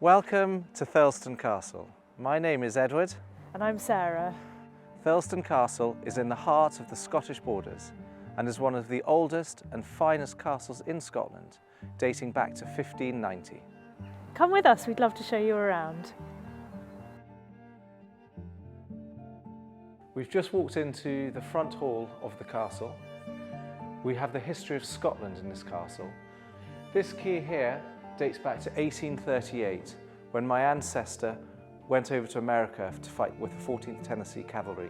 Welcome to Thirlestane Castle. My name is Edward. And I'm Sarah. Thirlestane Castle is in the heart of the Scottish borders and is one of the oldest and finest castles in Scotland, dating back to 1590. Come with us, we'd love to show you around. We've just walked into the front hall of the castle. We have the history of Scotland in this castle. This key here dates back to 1838, when my ancestor went over to America to fight with the 14th Tennessee Cavalry.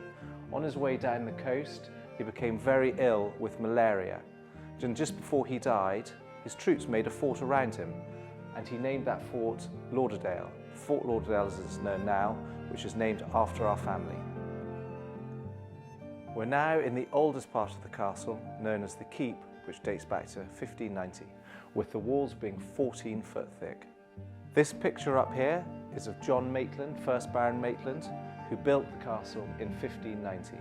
On his way down the coast, he became very ill with malaria. And just before he died, his troops made a fort around him, and he named that fort Lauderdale. Fort Lauderdale as it's known now, which is named after our family. We're now in the oldest part of the castle, known as the Keep, which dates back to 1590, with the walls being 14 foot thick. This picture up here is of John Maitland, 1st Baron Maitland, who built the castle in 1590.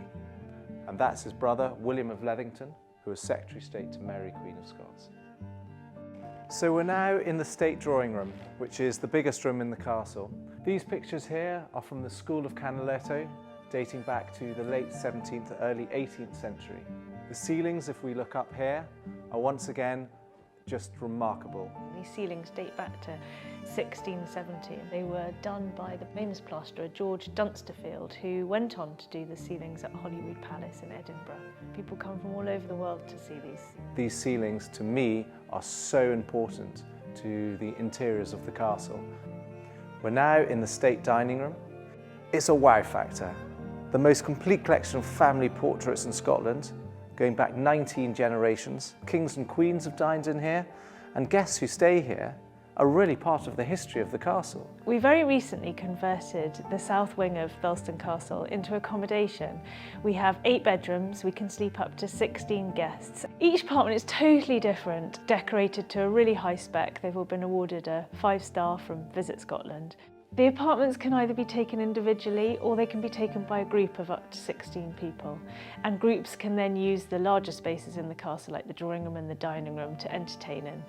And that's his brother, William of Leathington, who was Secretary of State to Mary, Queen of Scots. So we're now in the State Drawing Room, which is the biggest room in the castle. These pictures here are from the School of Canaletto, dating back to the late 17th, early 18th century. The ceilings, if we look up here, are once again just remarkable. These ceilings date back to 1670. They were done by the famous plasterer George Dunsterfield, who went on to do the ceilings at Holyrood Palace in Edinburgh. People come from all over the world to see these. These ceilings, to me, are so important to the interiors of the castle. We're now in the State Dining Room. It's a wow factor. The most complete collection of family portraits in Scotland, going back 19 generations. Kings and queens have dined in here, and guests who stay here are really part of the history of the castle. We very recently converted the south wing of Thirlestane Castle into accommodation. We have 8 bedrooms, we can sleep up to 16 guests. Each apartment is totally different, decorated to a really high spec. They've all been awarded a 5-star from Visit Scotland. The apartments can either be taken individually or they can be taken by a group of up to 16 people. And groups can then use the larger spaces in the castle, like the drawing room and the dining room, to entertain in.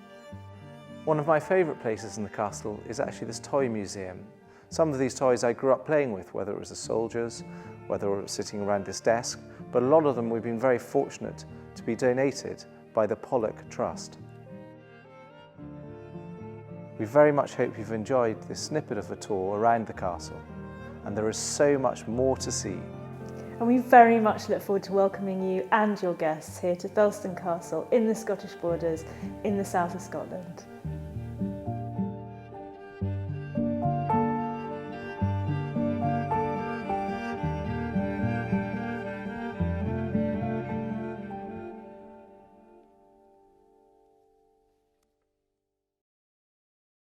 One of my favourite places in the castle is actually this toy museum. Some of these toys I grew up playing with, whether it was the soldiers, whether it was sitting around this desk, but a lot of them we've been very fortunate to be donated by the Pollock Trust. We very much hope you've enjoyed this snippet of a tour around the castle, and there is so much more to see. And we very much look forward to welcoming you and your guests here to Thirlestane Castle in the Scottish borders in the south of Scotland.